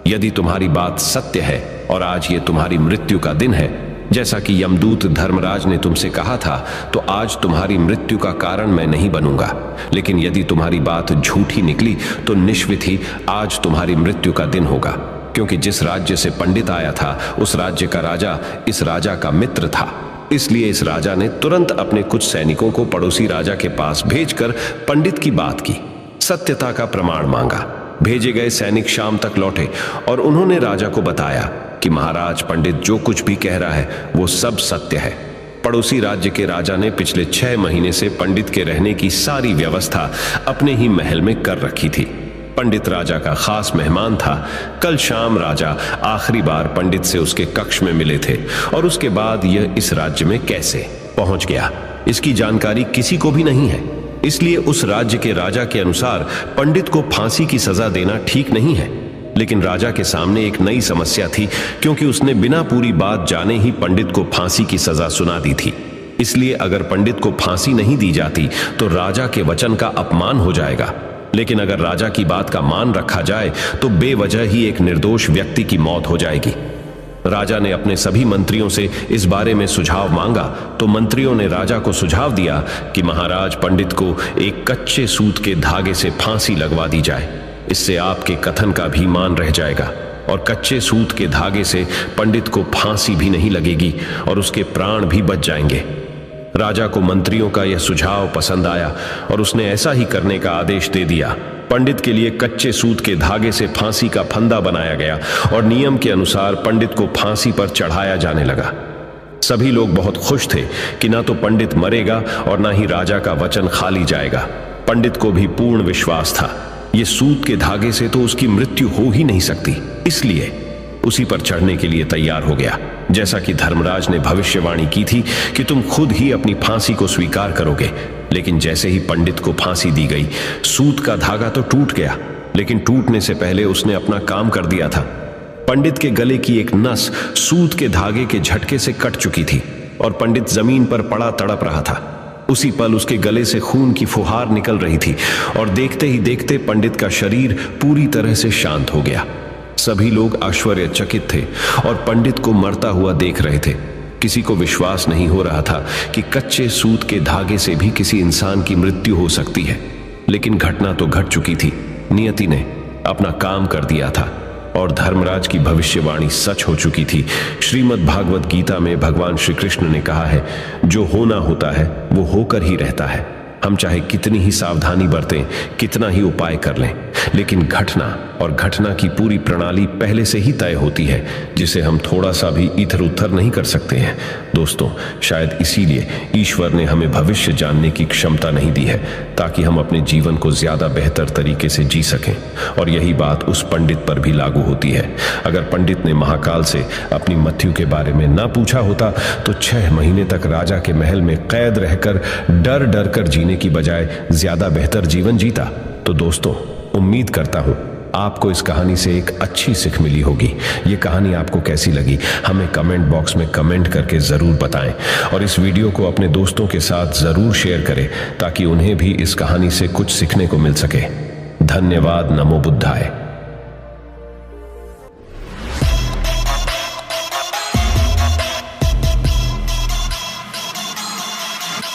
[SPEAKER 1] यदि तुम्हारी बात सत्य है और आज ये तुम्हारी मृत्यु का दिन है, जैसा कि यमदूत धर्मराज ने तुमसे कहा था, तो आज तुम्हारी मृत्यु का कारण मैं नहीं बनूंगा। लेकिन यदि तुम्हारी बात झूठी निकली तो निश्चित ही आज तुम्हारी मृत्यु का दिन होगा, क्योंकि जिस राज्य से पंडित आया था उस राज्य का राजा इस राजा का मित्र था। इसलिए इस राजा ने तुरंत अपने कुछ सैनिकों को पड़ोसी राजा के पास भेजकर पंडित की बात की, सत्यता का प्रमाण मांगा। भेजे गए सैनिक शाम तक लौटे और उन्होंने राजा को बताया कि महाराज, पंडित जो कुछ भी कह रहा है वो सब सत्य है। पड़ोसी राज्य के राजा ने पिछले 6 महीने से पंडित के रहने की सारी व्यवस्था अपने ही महल में कर रखी थी। पंडित राजा का खास मेहमान था। कल शाम राजा आखिरी बार पंडित से उसके कक्ष में मिले थे और उसके बाद यह इस राज्य में कैसे पहुंच गया, इसकी जानकारी किसी को भी नहीं है। इसलिए उस राज्य के राजा के अनुसार पंडित को फांसी की सजा देना ठीक नहीं है। लेकिन राजा के सामने एक नई समस्या थी, क्योंकि उसने बिना पूरी बात जाने ही पंडित को फांसी की सजा सुना दी थी। इसलिए अगर पंडित को फांसी नहीं दी जाती तो राजा के वचन का अपमान हो जाएगा, लेकिन अगर राजा की बात का मान रखा जाए तो बेवजह ही एक निर्दोष व्यक्ति की मौत हो जाएगी। राजा ने अपने सभी मंत्रियों से इस बारे में सुझाव मांगा तो मंत्रियों ने राजा को सुझाव दिया कि महाराज, पंडित को एक कच्चे सूत के धागे से फांसी लगवा दी जाए। इससे आपके कथन का भी मान रह जाएगा और कच्चे सूत के धागे से पंडित को फांसी भी नहीं लगेगी और उसके प्राण भी बच जाएंगे। राजा को मंत्रियों का यह सुझाव पसंद आया और उसने ऐसा ही करने का आदेश दे दिया। पंडित के लिए कच्चे सूत के धागे से फांसी का फंदा बनाया गया और नियम के अनुसार पंडित को फांसी पर चढ़ाया जाने लगा। सभी लोग बहुत खुश थे कि ना तो पंडित मरेगा और ना ही राजा का वचन खाली जाएगा। पंडित को भी पूर्ण विश्वास था, ये सूत के धागे से तो उसकी मृत्यु हो ही नहीं सकती, इसलिए उसी पर चढ़ने के लिए तैयार हो गया। जैसा कि धर्मराज ने भविष्यवाणी की थी कि तुम खुद ही अपनी फांसी को स्वीकार करोगे। लेकिन जैसे ही पंडित को फांसी दी गई, सूत का धागा तो टूट गया, लेकिन टूटने से पहले उसने अपना काम कर दिया था। पंडित के गले की एक नस सूत के धागे के झटके से कट चुकी थी और पंडित जमीन पर पड़ा तड़प रहा था। उसी पल उसके गले से खून की फुहार निकल रही थी और देखते ही देखते पंडित का शरीर पूरी तरह से शांत हो गया। सभी लोग आश्चर्यचकित थे और पंडित को मरता हुआ देख रहे थे। किसी को विश्वास नहीं हो रहा था कि कच्चे सूत के धागे से भी किसी इंसान की मृत्यु हो सकती है। लेकिन घटना तो घट चुकी थी। नियति ने अपना काम कर दिया था और धर्मराज की भविष्यवाणी सच हो चुकी थी। श्रीमद् भागवत गीता में भगवान श्री कृष्ण ने कहा है, जो होना होता है वो होकर ही रहता है। हम चाहे कितनी ही सावधानी बरतें, कितना ही उपाय कर लें, लेकिन घटना और घटना की पूरी प्रणाली पहले से ही तय होती है, जिसे हम थोड़ा सा भी इधर उधर नहीं कर सकते हैं। दोस्तों, शायद इसीलिए ईश्वर ने हमें भविष्य जानने की क्षमता नहीं दी है, ताकि हम अपने जीवन को ज्यादा बेहतर तरीके से जी सकें। और यही बात उस पंडित पर भी लागू होती है। अगर पंडित ने महाकाल से अपनी मृत्यु के बारे में ना पूछा होता तो 6 महीने तक राजा के महल में कैद रहकर डर डर कर जीने की बजाय ज्यादा बेहतर जीवन जीता। तो दोस्तों, उम्मीद करता हूं आपको इस कहानी से एक अच्छी सीख मिली होगी। ये कहानी आपको कैसी लगी हमें कमेंट बॉक्स में कमेंट करके जरूर बताएं और इस वीडियो को अपने दोस्तों के साथ जरूर शेयर करें ताकि उन्हें भी इस कहानी से कुछ सीखने को मिल सके। धन्यवाद। नमो बुद्धाय।